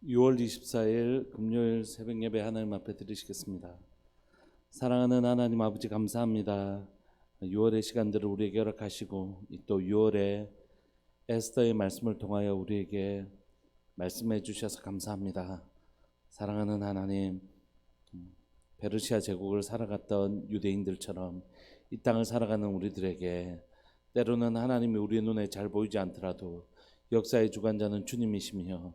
6월 24일 금요일 새벽 예배 하나님 앞에 드리시겠습니다. 사랑하는 하나님 아버지 감사합니다. 6월의 시간들을 우리에게 허락하시고 또 6월에 에스더의 말씀을 통하여 우리에게 말씀해 주셔서 감사합니다. 사랑하는 하나님, 페르시아 제국을 살아갔던 유대인들처럼 이 땅을 살아가는 우리들에게 때로는 하나님이 우리의 눈에 잘 보이지 않더라도 역사의 주관자는 주님이시며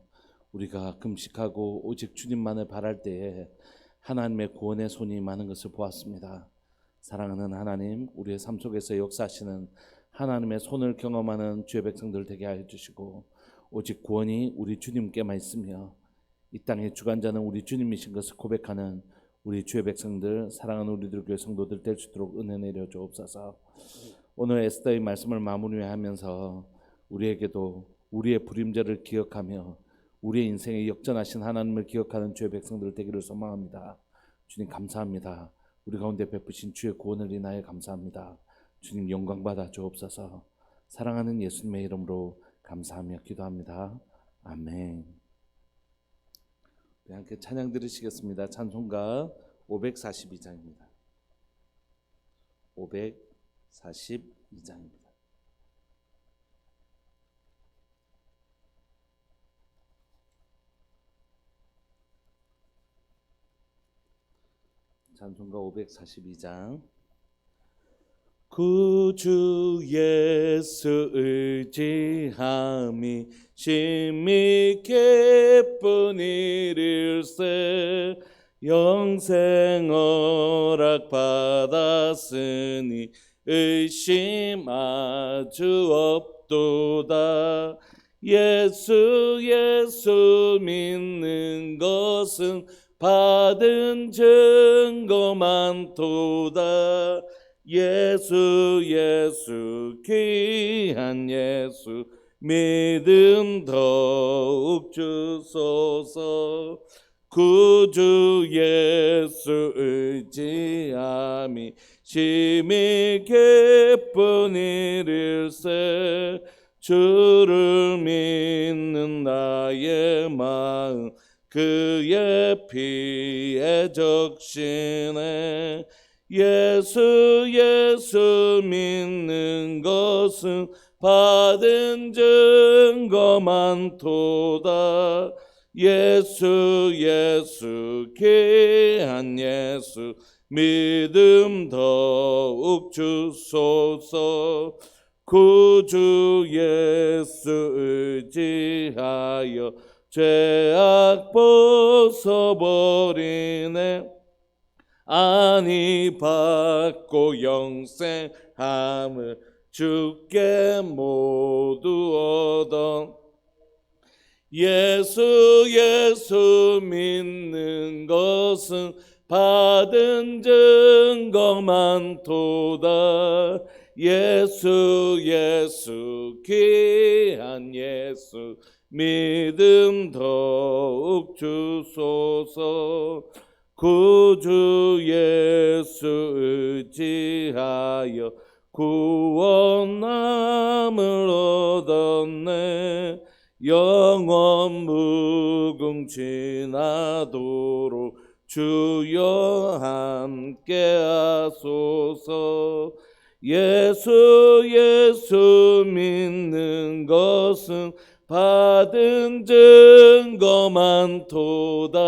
우리가 금식하고 오직 주님만을 바랄 때에 하나님의 구원의 손이 많은 것을 보았습니다. 사랑하는 하나님, 우리의 삶 속에서 역사하시는 하나님의 손을 경험하는 주의 백성들 되게 하여 주시고 오직 구원이 우리 주님께만 있으며 이 땅의 주관자는 우리 주님이신 것을 고백하는 우리 주의 백성들, 사랑하는 우리들 교회 성도들 될 수 있도록 은혜 내려 주옵소서. 오늘 에스더의 말씀을 마무리하면서 우리에게도 우리의 불임절을 기억하며 우리의 인생에 역전하신 하나님을 기억하는 주의 백성들 되기를 소망합니다. 주님 감사합니다. 우리 가운데 베푸신 주의 구원을 인하여 감사합니다. 주님 영광 받아 주옵소서. 사랑하는 예수님의 이름으로 감사하며 기도합니다. 아멘. 우리 함께 찬양 들으시겠습니다. 찬송가 542장입니다. 542장입니다. 찬송가 542장. 구주 예수 의지함이 심히 기쁜 일일세. 영생 허락 받았으니 의심 아주 없도다. 예수 믿는 것은 받은 증거 많도다. 예수 귀한 예수 믿음 더욱 주소서. 구주 예수 의지함이 심히 기쁜 일일세. 주를 믿는 나의 마음 그의 피에 적시네. 예수 믿는 것은 받은 증거 많도다. 예수 귀한 예수 믿음 더욱 주소서. 구주 예수 의지하여 죄악 벗어버리네. 아니 받고 영생함을 주께 모두 얻어. 예수 믿는 것은 받은 증거 많도다. 예수 귀한 예수 믿음 더욱 주소서. 구주 예수 의지하여 구원함을 얻었네. 영원 무궁지나도록 주여 함께 하소서. 예수 믿는 것은 받은 증거 많도다.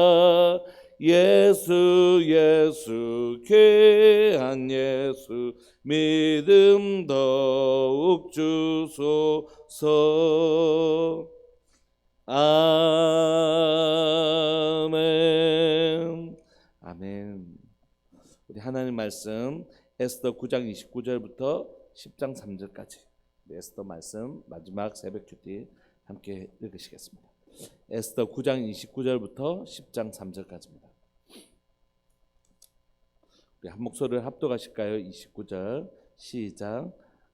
예수 귀한 예수 믿음 더욱 주소서. 아멘. 아멘. 우리 하나님 말씀 에스더 9장 29절부터 10장 3절까지 에스더 말씀 마지막 새벽 주디 함께 읽으시겠습니다. 에스더 9장 29절부터 10장 3절까지입니다. 우리 한 목소리를 합독하실까요? 29절 시작.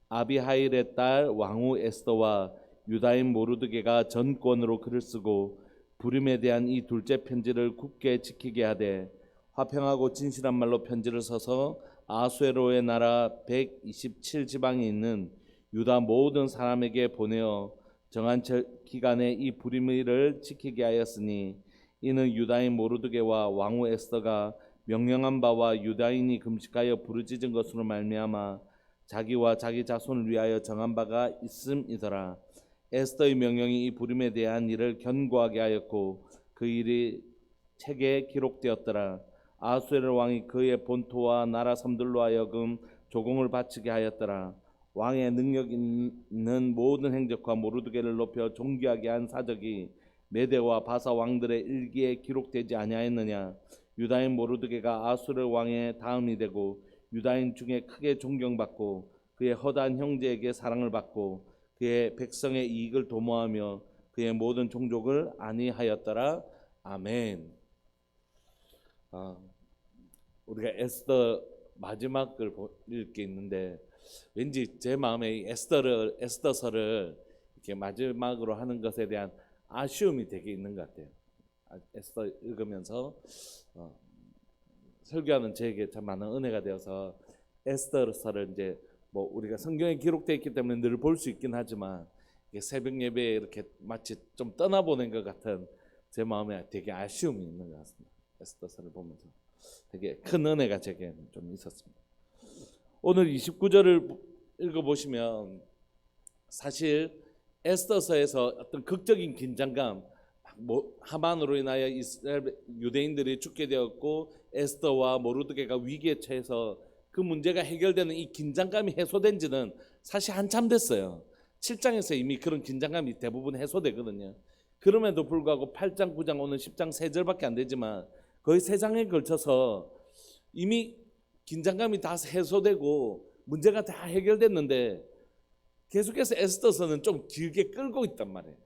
아비하일의 딸 왕후 에스더와 유다인 모르드게가 전권으로 글을 쓰고 부림에 대한 이 둘째 편지를 굳게 지키게 하되 화평하고 진실한 말로 편지를 써서 아수에로의 나라 127지방에 있는 유다 모든 사람에게 보내어 정한 기간에 이 불임의를 지키게 하였으니 이는 유다인 모르드게와 왕후 에스더가 명령한 바와 유다인이 금식하여 부르짖은 것으로 말미암아 자기와 자기 자손을 위하여 정한 바가 있음이더라. 에스더의 명령이 이 불임에 대한 일을 견고하게 하였고 그 일이 책에 기록되었더라. 아수에르 왕이 그의 본토와 나라 섬들로 하여금 조공을 바치게 하였더라. 왕의 능력 있는 모든 행적과 모르드게를 높여 존귀하게 한 사적이 메대와 바사 왕들의 일기에 기록되지 아니하였느냐. 유다인 모르드게가 아수르 왕의 다음이 되고 유다인 중에 크게 존경받고 그의 허다한 형제에게 사랑을 받고 그의 백성의 이익을 도모하며 그의 모든 종족을 안위하였더라. 아멘. 우리가 에스더 마지막을 읽게 있는데 왠지 제 마음에 이 에스더서를 이렇게 마지막으로 하는 것에 대한 아쉬움이 되게 있는 것 같아요. 에스더 읽으면서 설교하는 저에게 참 많은 은혜가 되어서 에스더서를 이제 뭐 우리가 성경에 기록되어 있기 때문에 늘 볼 수 있긴 하지만 새벽 예배에 이렇게 마치 좀 떠나보낸 것 같은 제 마음에 되게 아쉬움이 있는 것 같습니다. 에스더서를 보면서 되게 큰 은혜가 제게 좀 있었습니다. 오늘 29절을 읽어보시면 사실 에스더서에서 어떤 극적인 긴장감, 하만으로 인하여 이스라엘 유대인들이 죽게 되었고 에스더와 모르드게가 위기에 처해서 그 문제가 해결되는 이 긴장감이 해소된 지는 사실 한참 됐어요. 7장에서 이미 그런 긴장감이 대부분 해소되거든요. 그럼에도 불구하고 8장, 9장, 오늘 10장 3절밖에 안 되지만 거의 3장에 걸쳐서 이미 긴장감이 다 해소되고 문제가 다 해결됐는데 계속해서 에스더서는 좀 길게 끌고 있단 말이에요.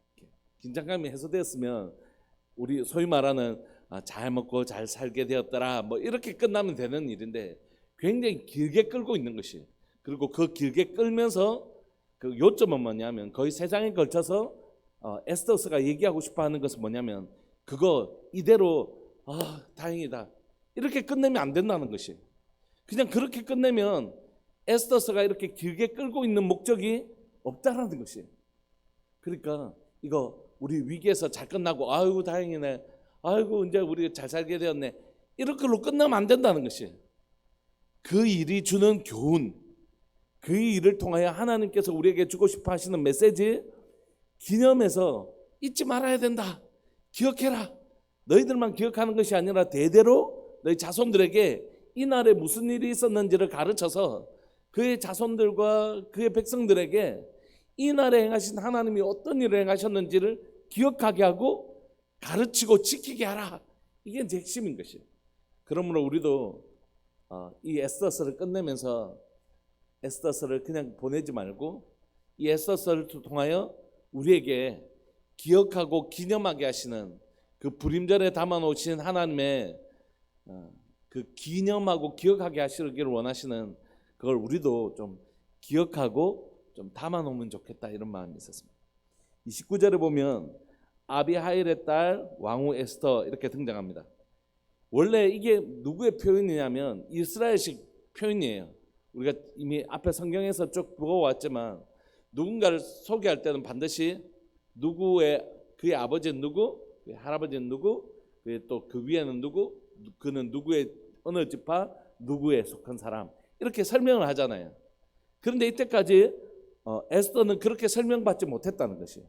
긴장감이 해소되었으면 우리 소위 말하는 잘 먹고 잘 살게 되었더라 뭐 이렇게 끝나면 되는 일인데 굉장히 길게 끌고 있는 것이, 그리고 그 길게 끌면서 그 요점은 뭐냐면 거의 3장에 걸쳐서 에스더서가 얘기하고 싶어하는 것은 뭐냐면 그거 이대로 다행이다 이렇게 끝내면 안 된다는 것이, 그냥 그렇게 끝내면 에스더서가 이렇게 길게 끌고 있는 목적이 없다라는 것이. 그러니까 이거 우리 위기에서 잘 끝나고 아이고 다행이네, 아이고 이제 우리 잘 살게 되었네 이런 걸로 끝나면 안 된다는 것이. 그 일이 주는 교훈, 그 일을 통하여 하나님께서 우리에게 주고 싶어 하시는 메시지 기념해서 잊지 말아야 된다. 기억해라. 너희들만 기억하는 것이 아니라 대대로 너희 자손들에게 이날에 무슨 일이 있었는지를 가르쳐서 그의 자손들과 그의 백성들에게 이날에 행하신 하나님이 어떤 일을 행하셨는지를 기억하게 하고 가르치고 지키게 하라. 이게 이제 핵심인 것이에요. 그러므로 우리도 이 에스더서를 끝내면서 에스더서를 그냥 보내지 말고 이 에스더서를 통하여 우리에게 기억하고 기념하게 하시는 그 불임절에 담아놓으신 하나님의 그 기념하고 기억하게 하시기를 원하시는 그걸 우리도 좀 기억하고 좀 담아놓으면 좋겠다 이런 마음이 있었습니다. 29절에 보면 아비하일의 딸 왕후 에스더 이렇게 등장합니다. 원래 이게 누구의 표현이냐면 이스라엘식 표현이에요. 우리가 이미 앞에 성경에서 쭉 보아왔지만 누군가를 소개할 때는 반드시 그의 아버지는 누구, 그의 할아버지는 누구, 또 그 위에는 누구, 그는 누구의 어느 지파 누구에 속한 사람 이렇게 설명을 하잖아요. 그런데 이때까지 에스더는 그렇게 설명받지 못했다는 것이에요.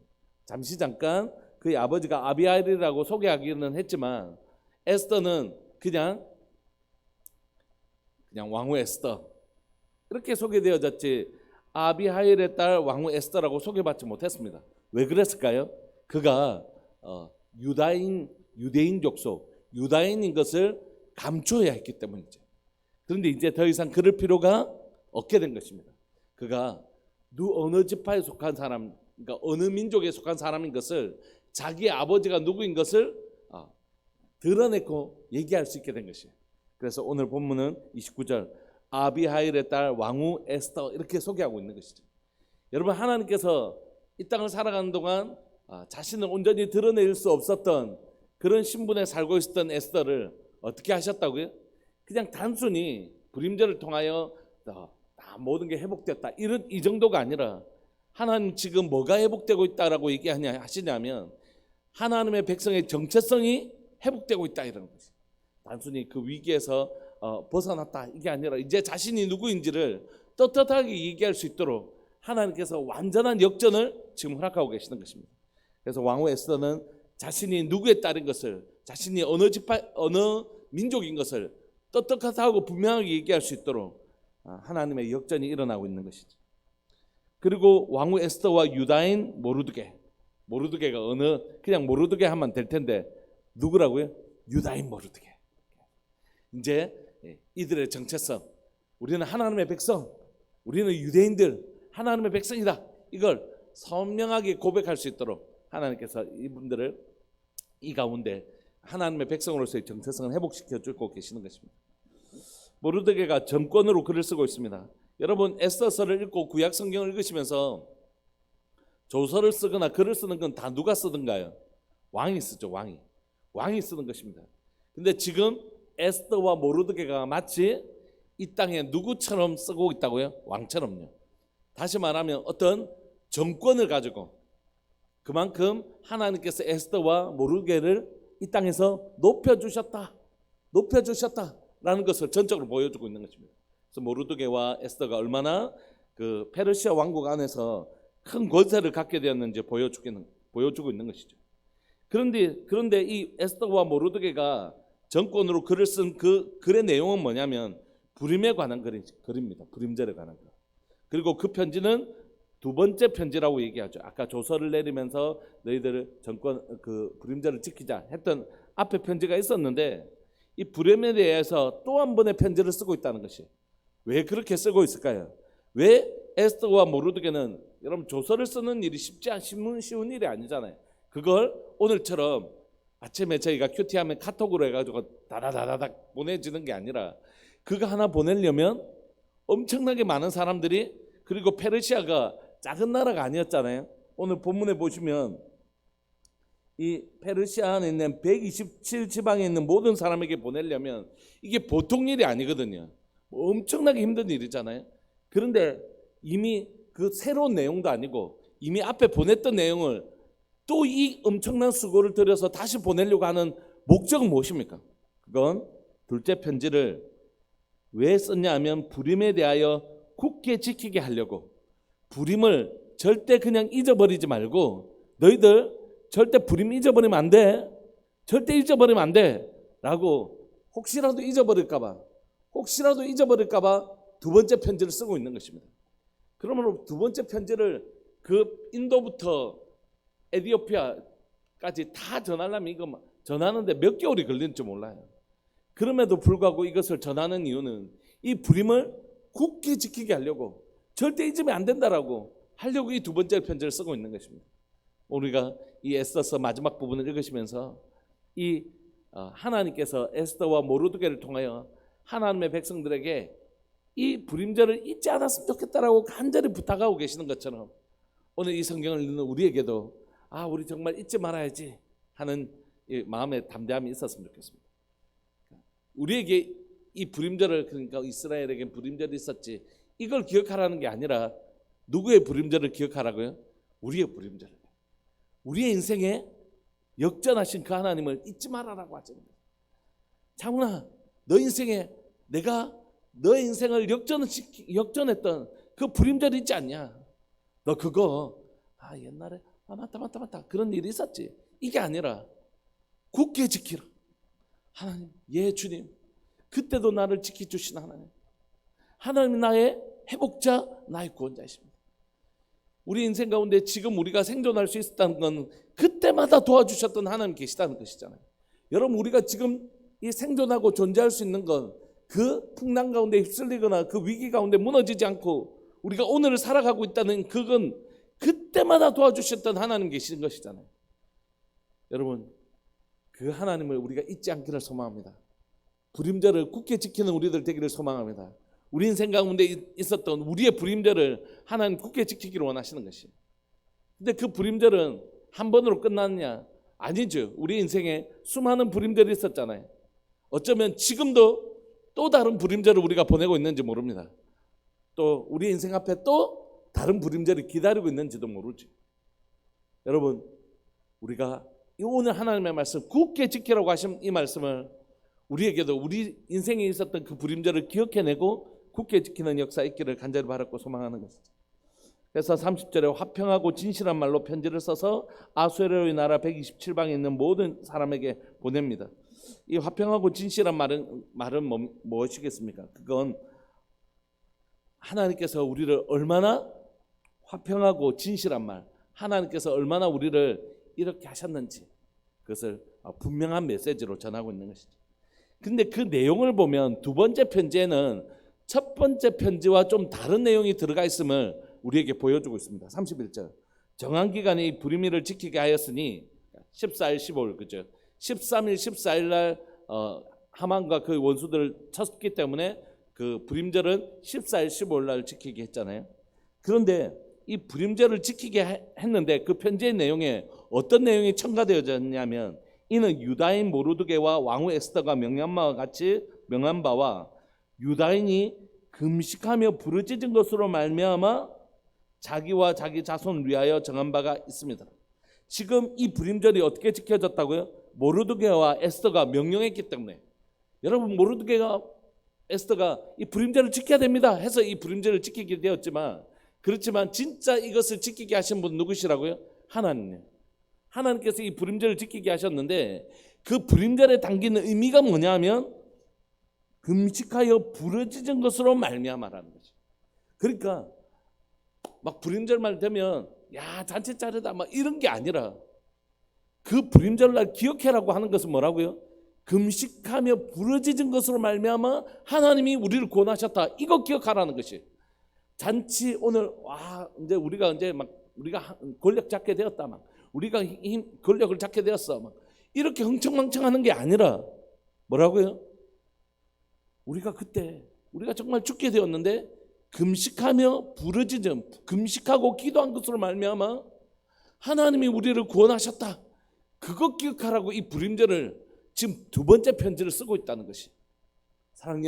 잠깐 그의 아버지가 아비하일이라고 소개하기는 했지만 에스더는 그냥 왕후 에스더 이렇게 소개되어졌지 아비하일의 딸 왕후 에스더라고 소개받지 못했습니다. 왜 그랬을까요? 그가 유대인 족속 유다인인 것을 감춰야 했기 때문이죠. 그런데 이제 더 이상 그럴 필요가 없게 된 것입니다. 그가 어느 지파에 속한 사람, 그러니까 어느 민족에 속한 사람인 것을, 자기의 아버지가 누구인 것을 드러내고 얘기할 수 있게 된 것이에요. 그래서 오늘 본문은 29절 아비하일의 딸 왕후 에스더 이렇게 소개하고 있는 것이죠. 여러분, 하나님께서 이 땅을 살아가는 동안 자신을 온전히 드러낼 수 없었던 그런 신분에 살고 있었던 에스더를 어떻게 하셨다고요? 그냥 단순히 불임절을 통하여 모든 게 회복됐다 이 정도가 아니라 하나님 지금 뭐가 회복되고 있다라고 하시냐면 하나님의 백성의 정체성이 회복되고 있다 이런 거지. 단순히 그 위기에서 벗어났다 이게 아니라 이제 자신이 누구인지를 떳떳하게 얘기할 수 있도록 하나님께서 완전한 역전을 지금 허락하고 계시는 것입니다. 그래서 왕후 에스더는 자신이 누구의 딸인 것을, 자신이 어느 민족인 것을 떳떳하고 분명하게 얘기할 수 있도록 하나님의 역전이 일어나고 있는 것이죠. 그리고 왕후 에스더와 유다인 모르드게가 그냥 모르드게 하면 될 텐데 누구라고요? 유다인 모르드게. 이제 이들의 정체성, 우리는 하나님의 백성, 우리는 유대인들 하나님의 백성이다, 이걸 선명하게 고백할 수 있도록 하나님께서 이분들을 이 가운데 하나님의 백성으로서의 정체성을 회복시켜 주고 계시는 것입니다. 모르드게가 정권으로 글을 쓰고 있습니다. 여러분 에스더서를 읽고 구약 성경을 읽으시면서 조서를 쓰거나 글을 쓰는 건 다 누가 쓰던가요? 왕이 쓰죠. 왕이 쓰는 것입니다. 근데 지금 에스더와 모르드게가 마치 이 땅에 누구처럼 쓰고 있다고요? 왕처럼요. 다시 말하면 어떤 정권을 가지고, 그만큼 하나님께서 에스더와 모르드게를 이 땅에서 높여주셨다라는 것을 전적으로 보여주고 있는 것입니다. 그래서 모르드게와 에스더가 얼마나 그 페르시아 왕국 안에서 큰 권세를 갖게 되었는지 보여주고 있는 것이죠. 그런데 이 에스더와 모르드게가 정권으로 글을 쓴 그 글의 내용은 뭐냐면 불임에 관한 글입니다. 불임절에 관한 글. 그리고 그 편지는 두 번째 편지라고 얘기하죠. 아까 조서를 내리면서 너희들 불임절을 지키자 했던 앞에 편지가 있었는데, 이 불임에 대해서 또 한 번의 편지를 쓰고 있다는 것이 왜 그렇게 쓰고 있을까요? 왜 에스더와 모르드게는, 여러분 조서를 쓰는 일이 쉬운 일이 아니잖아요. 그걸 오늘처럼 아침에 저희가 큐티하면 카톡으로 해가지고 다다다닥 보내지는 게 아니라, 그거 하나 보내려면 엄청나게 많은 사람들이, 그리고 페르시아가 작은 나라가 아니었잖아요. 오늘 본문에 보시면 이 페르시아 안에 있는 127지방에 있는 모든 사람에게 보내려면 이게 보통 일이 아니거든요. 엄청나게 힘든 일이잖아요. 그런데 이미 그 새로운 내용도 아니고 이미 앞에 보냈던 내용을 또 이 엄청난 수고를 들여서 다시 보내려고 하는 목적은 무엇입니까? 그건 둘째 편지를 왜 썼냐 하면 불임에 대하여 굳게 지키게 하려고, 불임을 절대 그냥 잊어버리지 말고, 너희들 절대 불임 잊어버리면 안 돼, 절대 잊어버리면 안 돼 라고, 혹시라도 잊어버릴까 봐 두 번째 편지를 쓰고 있는 것입니다. 그러므로 두 번째 편지를 그 인도부터 에티오피아까지 다 전하려면 이거 전하는데 몇 개월이 걸릴지 몰라요. 그럼에도 불구하고 이것을 전하는 이유는 이 불임을 굳게 지키게 하려고, 절대 잊으면 안 된다라고 하려고 이 두 번째 편지를 쓰고 있는 것입니다. 우리가 이 에스더서 마지막 부분을 읽으시면서 이 하나님께서 에스더와 모르드게를 통하여 하나님의 백성들에게 이 불임절을 잊지 않았으면 좋겠다라고 간절히 부탁하고 계시는 것처럼, 오늘 이 성경을 읽는 우리에게도 우리 정말 잊지 말아야지 하는 이 마음의 담대함이 있었으면 좋겠습니다. 우리에게 이 불임절을, 그러니까 이스라엘에게 불임절이 있었지, 이걸 기억하라는 게 아니라 누구의 불임절을 기억하라고요? 우리의 불임절을, 우리의 인생에 역전하신 그 하나님을 잊지 말아라고 하잖아요. 장훈아, 너 인생에 내가 너의 인생을 역전했던 그 불임절 있지 않냐? 너 그거 옛날에 맞다 그런 일이 있었지, 이게 아니라 굳게 지키라. 하나님, 예 주님, 그때도 나를 지켜주신 하나님 나의 회복자, 나의 구원자이십니다. 우리 인생 가운데 지금 우리가 생존할 수 있었다는 건 그때마다 도와주셨던 하나님 계시다는 것이잖아요. 여러분, 우리가 지금 이 생존하고 존재할 수 있는 건 그 풍랑 가운데 휩쓸리거나 그 위기 가운데 무너지지 않고 우리가 오늘을 살아가고 있다는, 그건 그때마다 도와주셨던 하나님 계시는 것이잖아요. 여러분, 그 하나님을 우리가 잊지 않기를 소망합니다. 불임절을 굳게 지키는 우리들 되기를 소망합니다. 우리 인생 가운데 있었던 우리의 불임절을 하나님 굳게 지키기를 원하시는 것이에요. 근데 그 불임절은 한 번으로 끝났냐? 아니죠. 우리 인생에 수많은 불임절이 있었잖아요. 어쩌면 지금도 또 다른 불임절을 우리가 보내고 있는지 모릅니다. 또 우리 인생 앞에 또 다른 부림절이 기다리고 있는지도 모르지. 여러분, 우리가 오늘 하나님의 말씀 굳게 지키라고 하신 이 말씀을 우리에게도 우리 인생에 있었던 그 부림절을 기억해내고 굳게 지키는 역사 있기를 간절히 바랐고 소망하는 것이죠. 그래서 30절에 화평하고 진실한 말로 편지를 써서 아수에로의 나라 127방에 있는 모든 사람에게 보냅니다. 이 화평하고 진실한 말은 무엇이겠습니까? 그건 하나님께서 우리를 얼마나 화평하고 진실한 말, 하나님께서 얼마나 우리를 이렇게 하셨는지 그것을 분명한 메시지로 전하고 있는 것이죠. 근데 그 내용을 보면 두 번째 편지에는 첫 번째 편지와 좀 다른 내용이 들어가 있음을 우리에게 보여주고 있습니다. 31절 정한 기간에 이 불임일을 지키게 하였으니 14일 15일 그죠? 13일 14일 날 하만과 그 원수들을 쳤기 때문에 그 불임절은 14일 15일 날 지키게 했잖아요. 그런데 이 불임절을 지키게 했는데 그 편지의 내용에 어떤 내용이 첨가되어졌냐면 이는 유다인 모르드게와 왕후 에스더가 명한 바와 유다인이 금식하며 부르짖은 것으로 말미암아 자기와 자기 자손을 위하여 정한 바가 있습니다. 지금 이 불임절이 어떻게 지켜졌다고요? 모르드게와 에스더가 명령했기 때문에. 여러분, 모르드게가 에스더가 이 불임절을 지켜야 됩니다 해서 이 불임절을 지키게 되었지만, 그렇지만 진짜 이것을 지키게 하신 분 누구시라고요? 하나님. 하나님께서 이 불임절을 지키게 하셨는데 그 불임절에 담기는 의미가 뭐냐면 금식하여 부르짖은 것으로 말미암아라는 거죠. 그러니까 막 불임절만 되면 야 잔치 차례다 막 이런 게 아니라 그 불임절날 기억해라고 하는 것은 뭐라고요? 금식하며 부르짖은 것으로 말미암아 하나님이 우리를 구원하셨다. 이거 기억하라는 것이. 잔치 오늘 와 이제 우리가 권력 잡게 되었다 막 우리가 권력을 잡게 되었어 막 이렇게 흥청망청하는 게 아니라 뭐라고요? 우리가 그때 우리가 정말 죽게 되었는데 금식하며 부르짖음 금식하고 기도한 것으로 말미암아 하나님이 우리를 구원하셨다. 그거 기억하라고 이 불임절을 지금 두 번째 편지를 쓰고 있다는 것이. 사랑하는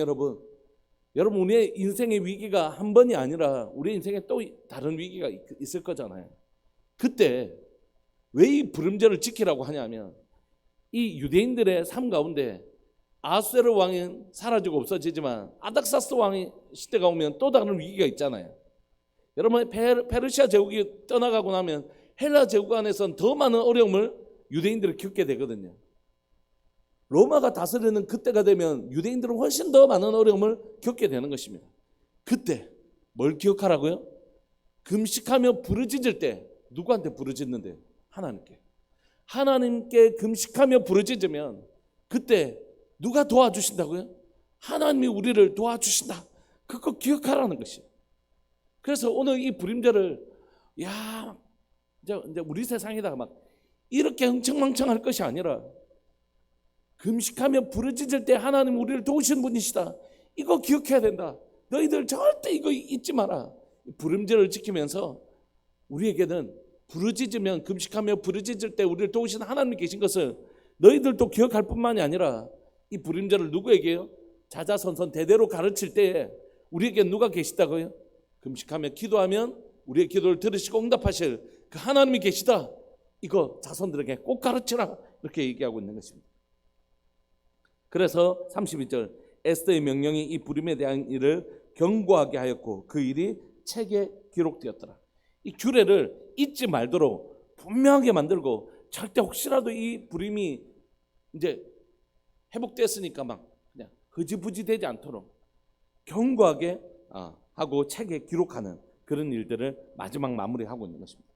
여러분, 우리의 인생의 위기가 한 번이 아니라 우리 인생에 또 다른 위기가 있을 거잖아요. 그때 왜 이 불임절을 지키라고 하냐면 이 유대인들의 삶 가운데 아수에르 왕은 사라지고 없어지지만 아닥사스 왕의 시대가 오면 또 다른 위기가 있잖아요. 여러분, 페르시아 제국이 떠나가고 나면 헬라 제국 안에서는 더 많은 어려움을 유대인들이 겪게 되거든요. 로마가 다스리는 그때가 되면 유대인들은 훨씬 더 많은 어려움을 겪게 되는 것입니다. 그때 뭘 기억하라고요? 금식하며 부르짖을 때 누구한테 부르짖는데? 하나님께 금식하며 부르짖으면 그때 누가 도와주신다고요? 하나님이 우리를 도와주신다. 그거 기억하라는 것이. 그래서 오늘 이 불임절을 이제 우리 세상에다가 막 이렇게 흥청망청할 것이 아니라 금식하며 부르짖을 때 하나님 우리를 도우시는 분이시다. 이거 기억해야 된다. 너희들 절대 이거 잊지 마라. 불임절을 지키면서 우리에게는 부르짖으면 금식하며 부르짖을 때 우리를 도우시는 하나님이 계신 것을 너희들도 기억할 뿐만이 아니라 이 불임절을 누구에게요? 자자손손 대대로 가르칠 때에 우리에게 누가 계시다고요? 금식하며 기도하면 우리의 기도를 들으시고 응답하실 그 하나님이 계시다. 이거 자손들에게 꼭 가르치라. 이렇게 얘기하고 있는 것입니다. 그래서 32절 에스더의 명령이 이 불임에 대한 일을 경고하게 하였고 그 일이 책에 기록되었더라. 이 규례를 잊지 말도록 분명하게 만들고 절대 혹시라도 이 불임이 이제 회복됐으니까 막 그냥 흐지부지 되지 않도록 경고하게 하고 책에 기록하는 그런 일들을 마지막 마무리하고 있는 것입니다.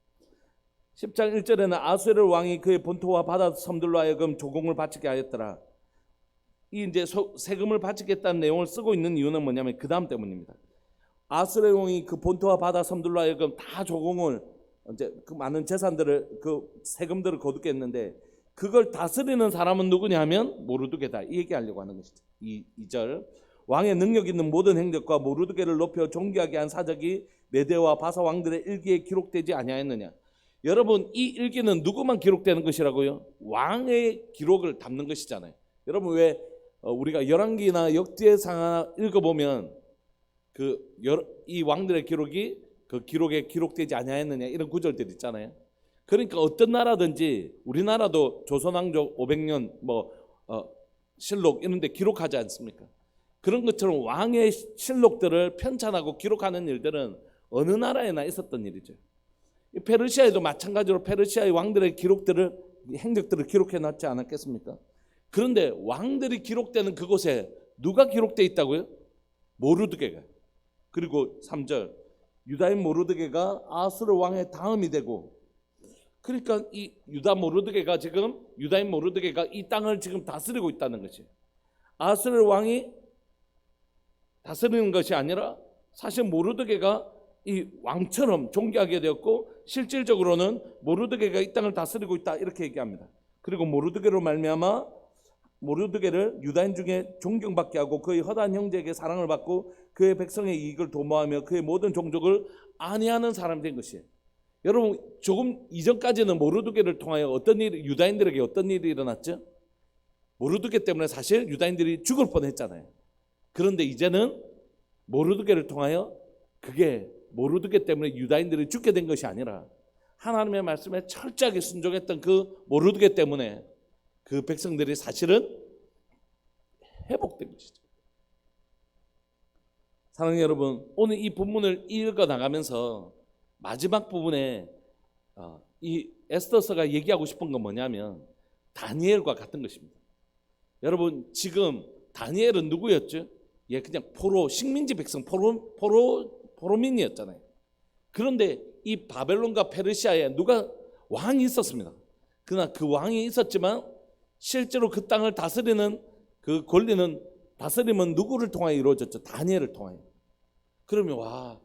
10장 1절에는 아수에르 왕이 그의 본토와 바다 섬들로 하여금 조공을 바치게 하였더라. 이 이제 세금을 바치겠다는 내용을 쓰고 있는 이유는 뭐냐면 그 다음 때문입니다. 아수에르 왕이 그 본토와 바다 섬들로 하여금 다 조공을 이제 그 많은 재산들을 그 세금들을 거두게 했는데 그걸 다스리는 사람은 누구냐 하면 모르드게다. 이 얘기하려고 하는 것이죠. 2절 왕의 능력 있는 모든 행적과 모르드게를 높여 존귀하게 한 사적이 메대와 바사 왕들의 일기에 기록되지 아니하였느냐. 여러분, 이 일기는 누구만 기록되는 것이라고요? 왕의 기록을 담는 것이잖아요. 여러분, 왜 우리가 열왕기나 역대상 읽어보면 이 왕들의 기록이 그 기록에 기록되지 아니하였느냐 이런 구절들 있잖아요. 그러니까 어떤 나라든지 우리나라도 조선왕조 500년 실록 이런 데 기록하지 않습니까? 그런 것처럼 왕의 실록들을 편찬하고 기록하는 일들은 어느 나라에나 있었던 일이죠. 페르시아에도 마찬가지로 페르시아의 왕들의 기록들을 행적들을 기록해 놨지 않았겠습니까? 그런데 왕들이 기록되는 그곳에 누가 기록되어 있다고요? 모르드게가. 그리고 3절 유다인 모르드게가 아수르 왕의 다음이 되고, 그러니까 이 유다인 모르드게가 이 땅을 지금 다스리고 있다는 것이, 아수르 왕이 다스리는 것이 아니라 사실 모르드게가 이 왕처럼 존귀하게 되었고 실질적으로는 모르드게가 이 땅을 다스리고 있다 이렇게 얘기합니다. 그리고 모르드게로 말미암아 모르드게를 유다인 중에 존경받게 하고 그의 허다한 형제에게 사랑을 받고 그의 백성의 이익을 도모하며 그의 모든 종족을 안위하는 사람이 된 것이에요. 여러분, 조금 이전까지는 모르드게를 통하여 유다인들에게 어떤 일이 일어났죠? 모르드게 때문에 사실 유다인들이 죽을 뻔했잖아요. 그런데 이제는 모르드게를 통하여 그게 모르드게 때문에 유다인들이 죽게 된 것이 아니라 하나님의 말씀에 철저하게 순종했던 그 모르드게 때문에 그 백성들이 사실은 회복된 것이죠. 사랑하는 여러분, 오늘 이 본문을 읽어 나가면서 마지막 부분에 이 에스더서가 얘기하고 싶은 건 뭐냐면 다니엘과 같은 것입니다. 여러분, 지금 다니엘은 누구였죠? 그냥 식민지 백성 포로민이었잖아요. 그런데 이 바벨론과 페르시아에 왕이 있었습니다. 그러나 그 왕이 있었지만 실제로 그 땅을 다스리는 그 권리는 다스림은 누구를 통하여 이루어졌죠? 다니엘을 통하여. 그러면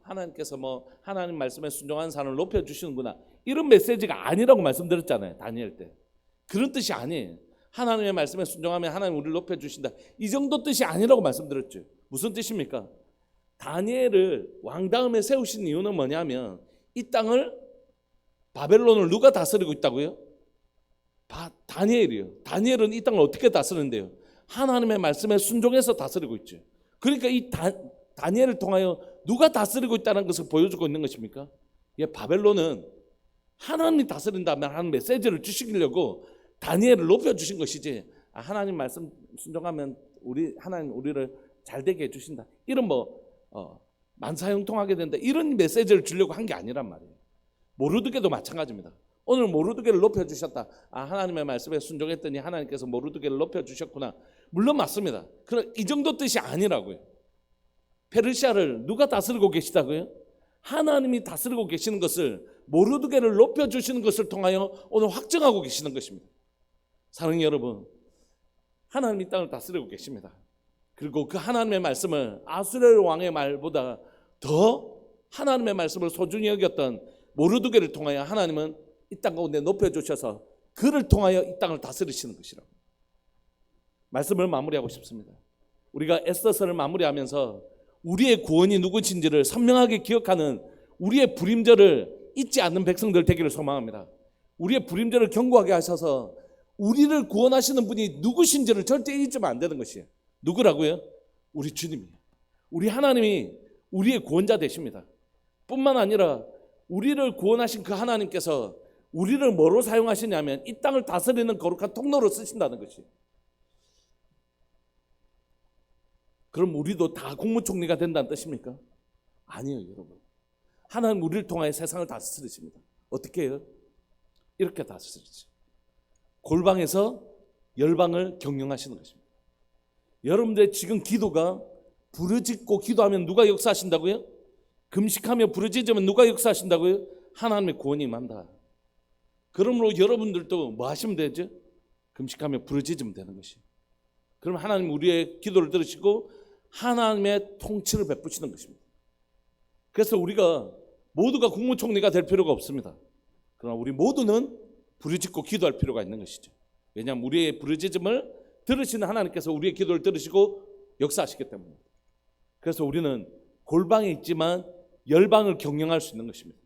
하나님께서 하나님 말씀에 순종하는 사람을 높여주시는구나 이런 메시지가 아니라고 말씀드렸잖아요. 다니엘 때. 그런 뜻이 아니에요. 하나님의 말씀에 순종하면 하나님 우리를 높여주신다 이 정도 뜻이 아니라고 말씀드렸죠. 무슨 뜻입니까? 다니엘을 왕 다음에 세우신 이유는 뭐냐면 이 땅을 바벨론을 누가 다스리고 있다고요? 다니엘이요. 다니엘은 이 땅을 어떻게 다스리는데요? 하나님의 말씀에 순종해서 다스리고 있죠. 그러니까 이 다니엘을 통하여 누가 다스리고 있다는 것을 보여주고 있는 것입니까? 바벨론은 하나님이 다스린다면 하는 메시지를 주시려고 다니엘을 높여주신 것이지, 하나님 말씀 순종하면 하나님 우리를 잘되게 해주신다 이런 만사형통하게 된다 이런 메시지를 주려고 한 게 아니란 말이에요. 모르드게도 마찬가지입니다. 오늘 모르드게를 높여주셨다. 하나님의 말씀에 순종했더니 하나님께서 모르드게를 높여주셨구나. 물론 맞습니다. 그러나 이 정도 뜻이 아니라고요. 페르시아를 누가 다스리고 계시다고요? 하나님이 다스리고 계시는 것을 모르드게를 높여주시는 것을 통하여 오늘 확증하고 계시는 것입니다. 사랑하는 여러분, 하나님이 이 땅을 다스리고 계십니다. 그리고 그 하나님의 말씀을 아수르 왕의 말보다 더 하나님의 말씀을 소중히 여겼던 모르드게를 통하여 하나님은 이 땅 가운데 높여주셔서 그를 통하여 이 땅을 다스리시는 것이라고. 말씀을 마무리하고 싶습니다. 우리가 에스더서를 마무리하면서 우리의 구원이 누구신지를 선명하게 기억하는 우리의 불임절을 잊지 않는 백성들 되기를 소망합니다. 우리의 불임절을 견고하게 하셔서 우리를 구원하시는 분이 누구신지를 절대 잊으면 안 되는 것이에요. 누구라고요? 우리 주님이에요. 우리 하나님이 우리의 구원자 되십니다. 뿐만 아니라 우리를 구원하신 그 하나님께서 우리를 뭐로 사용하시냐면 이 땅을 다스리는 거룩한 통로로 쓰신다는 것이에요. 그럼 우리도 다 국무총리가 된다는 뜻입니까? 아니에요, 여러분. 하나님 우리를 통하여 세상을 다스리십니다. 어떻게 해요? 이렇게 다스리죠. 골방에서 열방을 경영하시는 것입니다. 여러분들의 지금 기도가 부르짖고 기도하면 누가 역사하신다고요? 금식하며 부르짖으면 누가 역사하신다고요? 하나님의 구원이 임한다. 그러므로 여러분들도 뭐 하시면 되죠? 금식하며 부르짖으면 되는 것이에요. 그럼 하나님 우리의 기도를 들으시고 하나님의 통치를 베푸시는 것입니다. 그래서 우리가 모두가 국무총리가 될 필요가 없습니다. 그러나 우리 모두는 부르짖고 기도할 필요가 있는 것이죠. 왜냐하면 우리의 부르짖음을 들으시는 하나님께서 우리의 기도를 들으시고 역사하시기 때문입니다. 그래서 우리는 골방에 있지만 열방을 경영할 수 있는 것입니다.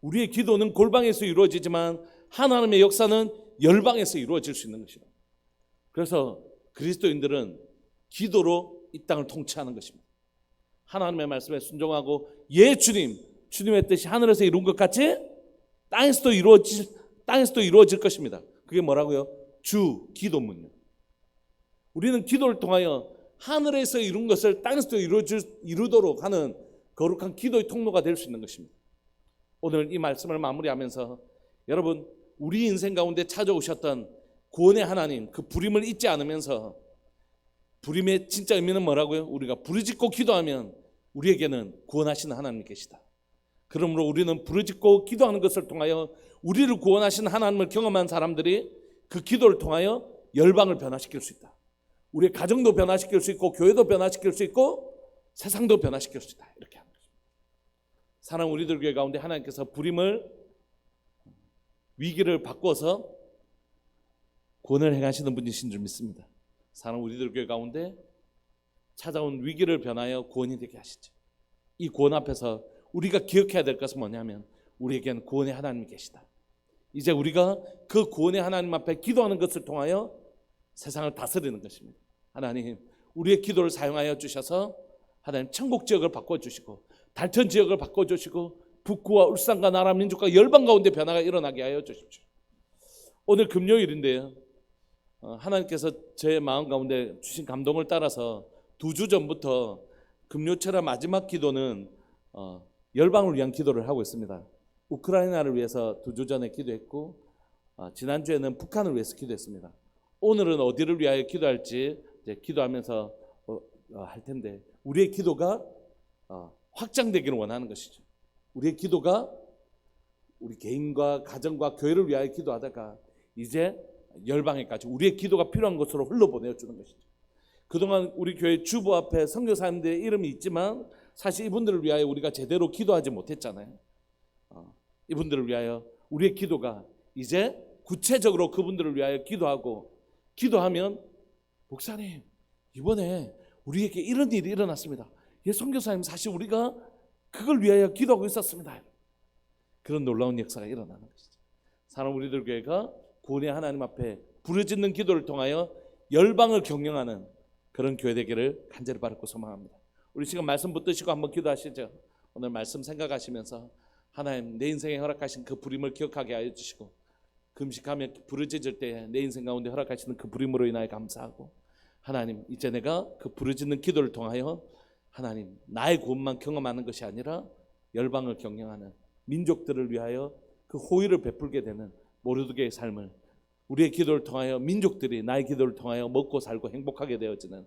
우리의 기도는 골방에서 이루어지지만 하나님의 역사는 열방에서 이루어질 수 있는 것입니다. 그래서 그리스도인들은 기도로 이 땅을 통치하는 것입니다. 하나님의 말씀에 순종하고 주님 주님의 뜻이 하늘에서 이룬 것 같이 땅에서도 이루어질 것입니다. 그게 뭐라고요? 주 기도문요. 우리는 기도를 통하여 하늘에서 이룬 것을 땅에서도 이루도록 하는 거룩한 기도의 통로가 될 수 있는 것입니다. 오늘 이 말씀을 마무리하면서 여러분, 우리 인생 가운데 찾아오셨던 구원의 하나님, 그 부림을 잊지 않으면서, 부림의 진짜 의미는 뭐라고요? 우리가 부르짖고 기도하면 우리에게는 구원하시는 하나님이 계시다. 그러므로 우리는 부르짖고 기도하는 것을 통하여 우리를 구원하시는 하나님을 경험한 사람들이 그 기도를 통하여 열방을 변화시킬 수 있다. 우리의 가정도 변화시킬 수 있고, 교회도 변화시킬 수 있고, 세상도 변화시킬 수 있다. 이렇게 하는 것입니다. 사랑하는 우리들 교회 가운데 하나님께서 부림을, 위기를 바꿔서 구원을 행하시는 분이신 줄 믿습니다. 사랑하는 우리들 교회 가운데 찾아온 위기를 변하여 구원이 되게 하시죠. 이 구원 앞에서 우리가 기억해야 될 것은 뭐냐면, 우리에게는 구원의 하나님이 계시다. 이제 우리가 그 구원의 하나님 앞에 기도하는 것을 통하여 세상을 다스리는 것입니다. 하나님, 우리의 기도를 사용하여 주셔서 하나님 천국 지역을 바꿔주시고, 달천 지역을 바꿔주시고, 북구와 울산과 나라 민족과 열방 가운데 변화가 일어나게 하여 주십시오. 오늘 금요일인데요, 하나님께서 제 마음 가운데 주신 감동을 따라서 2주 전부터 금요철의 마지막 기도는 열방을 위한 기도를 하고 있습니다. 우크라이나를 위해서 2주 전에 기도했고, 지난주에는 북한을 위해서 기도했습니다. 오늘은 어디를 위하여 기도할지 이제 기도하면서 할 텐데, 우리의 기도가 확장되기를 원하는 것이죠. 우리의 기도가 우리 개인과 가정과 교회를 위하여 기도하다가 이제 열방에까지 우리의 기도가 필요한 것으로 흘러보내어 주는 것이죠. 그동안 우리 교회 주보 앞에 선교사님들의 이름이 있지만 사실 이분들을 위하여 우리가 제대로 기도하지 못했잖아요. 이분들을 위하여 우리의 기도가 이제 구체적으로 그분들을 위하여 기도하면, 목사님 이번에 우리에게 이런 일이 일어났습니다. 예, 선교사님 사실 우리가 그걸 위하여 기도하고 있었습니다. 그런 놀라운 역사가 일어나는 것이죠. 사랑하는 우리들 교회가 구원의 하나님 앞에 부르짖는 기도를 통하여 열방을 경영하는 그런 교회 되기를 간절히 바라고 소망합니다. 우리 지금 말씀 붙드시고 한번 기도하시죠. 오늘 말씀 생각하시면서 하나님, 내 인생에 허락하신 그 부림을 기억하게 하여 주시고, 금식하며 부르짖을 때 내 인생 가운데 허락하시는 그 부림으로 인하여 감사하고, 하나님, 이제 내가 그 부르짖는 기도를 통하여 하나님, 나의 구원만 경험하는 것이 아니라 열방을 경영하는 민족들을 위하여 그 호의를 베풀게 되는 모르드게의 삶을, 우리의 기도를 통하여 민족들이 나의 기도를 통하여 먹고 살고 행복하게 되어지는,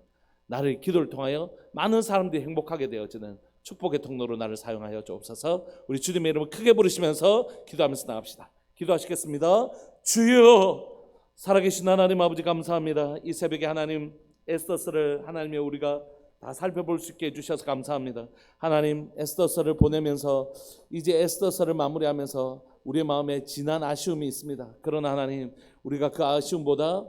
나를 기도를 통하여 많은 사람들이 행복하게 되어지는 축복의 통로로 나를 사용하여 주옵소서. 우리 주님의 이름을 크게 부르시면서 기도하면서 나갑시다. 기도하시겠습니다. 주여, 살아계신 하나님 아버지 감사합니다. 이 새벽에 하나님, 에스더서를 하나님의 우리가 다 살펴볼 수 있게 해주셔서 감사합니다. 하나님, 에스더서를 보내면서 이제 에스더서를 마무리하면서 우리의 마음에 진한 아쉬움이 있습니다. 그러나 하나님, 우리가 그 아쉬움보다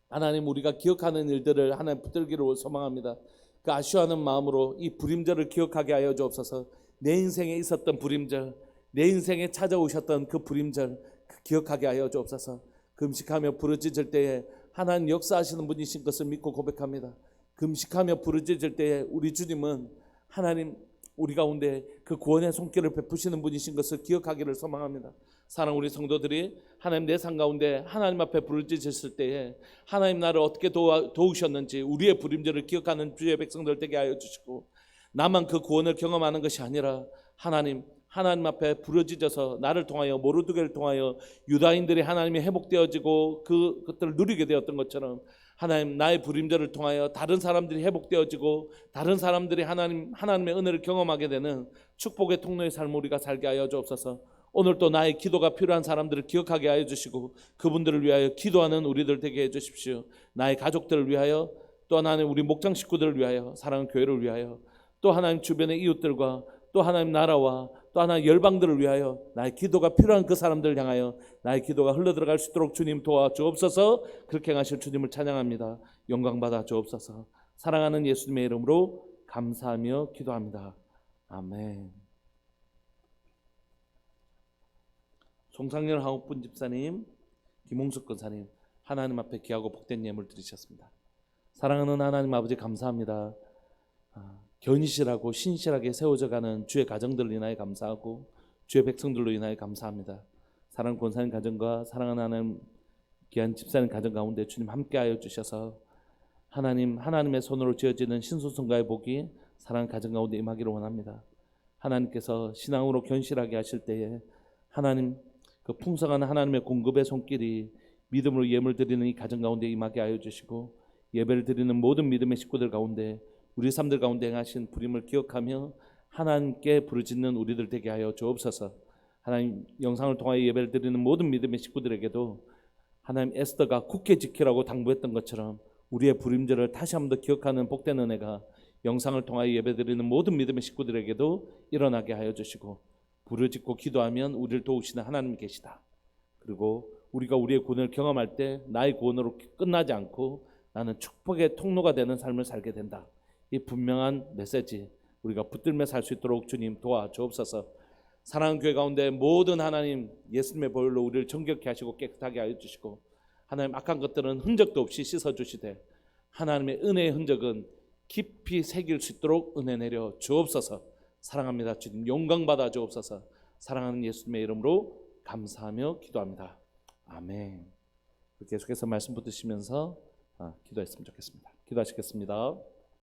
하나님, 우리가 기억하는 일들을 하나님 붙들기를 소망합니다. 그 아쉬워하는 마음으로 이 부림절을 기억하게 하여 주옵소서. 내 인생에 있었던 부림절, 내 인생에 찾아오셨던 그 부림절 기억하게 하여 주옵소서. 금식하며 부르짖을 때에 하나님 역사하시는 분이신 것을 믿고 고백합니다. 금식하며 부르짖을 때에 우리 주님은 하나님, 우리 가운데 그 구원의 손길을 베푸시는 분이신 것을 기억하기를 소망합니다. 사랑하는 우리 성도들이 하나님 내 삶 가운데 하나님 앞에 부르짖었을 때에 하나님 나를 어떻게 도우셨는지 우리의 부림절을 기억하는 주의 백성들 되게 하여 주시고, 나만 그 구원을 경험하는 것이 아니라 하나님 앞에 부르짖어서 나를 통하여, 모르드게를 통하여 유다인들이 하나님이 회복되어지고 그것들을 누리게 되었던 것처럼 하나님, 나의 부림절을 통하여 다른 사람들이 회복되어지고 다른 사람들이 하나님의 은혜를 경험하게 되는 축복의 통로의 삶을 우리가 살게 하여 주옵소서. 오늘 또 나의 기도가 필요한 사람들을 기억하게 하여 주시고 그분들을 위하여 기도하는 우리들 되게 해 주십시오. 나의 가족들을 위하여, 또 하나님 우리 목장 식구들을 위하여, 사랑하는 교회를 위하여, 또 하나님 주변의 이웃들과 또 하나님 나라와 또 하나님 열방들을 위하여 나의 기도가 필요한 그 사람들을 향하여 나의 기도가 흘러들어갈 수 있도록 주님 도와주옵소서. 그렇게 하실 주님을 찬양합니다. 영광받아 주옵소서. 사랑하는 예수님의 이름으로 감사하며 기도합니다. 아멘. 송상렬 하옥분 집사님, 김홍숙 권사님, 하나님 앞에 귀하고 복된 예물 드리셨습니다. 사랑하는 하나님 아버지 감사합니다. 견실하고 신실하게 세워져가는 주의 가정들로 인하여 감사하고 주의 백성들로 인하여 감사합니다. 사랑하는 권사님 가정과 사랑하는 하나님 귀한 집사님 가정 가운데 주님 함께하여 주셔서 하나님의 손으로 지어지는 신소성가의 복이 사랑하는 가정 가운데 임하기를 원합니다. 하나님께서 신앙으로 견실하게 하실 때에 하나님 그 풍성한 하나님의 공급의 손길이 믿음으로 예물 드리는 이 가정 가운데 임하게 하여 주시고 예배를 드리는 모든 믿음의 식구들 가운데 우리 삶들 가운데 행하신 부림을 기억하며 하나님께 부르짖는 우리들 되게 하여 주옵소서. 하나님 영상을 통하여 예배를 드리는 모든 믿음의 식구들에게도 하나님 에스더가 굳게 지키라고 당부했던 것처럼 우리의 부림절을 다시 한번 더 기억하는 복된 은혜가 영상을 통하여 예배드리는 모든 믿음의 식구들에게도 일어나게 하여 주시고 부르짖고 기도하면 우리를 도우시는 하나님이 계시다. 그리고 우리가 우리의 구원을 경험할 때 나의 구원으로 끝나지 않고 나는 축복의 통로가 되는 삶을 살게 된다. 이 분명한 메시지 우리가 붙들며 살 수 있도록 주님 도와주옵소서. 사랑하는 교회 가운데 모든 하나님 예수님의 보혈로 우리를 정결케 하시고 깨끗하게 하여 주시고 하나님 악한 것들은 흔적도 없이 씻어주시되 하나님의 은혜의 흔적은 깊이 새길 수 있도록 은혜 내려 주옵소서. 사랑합니다. 주님 영광 받아 주옵소서. 사랑하는 예수님의 이름으로 감사하며 기도합니다. 아멘. 계속해서 말씀 붙드시면서 기도했으면 좋겠습니다. 기도하시겠습니다.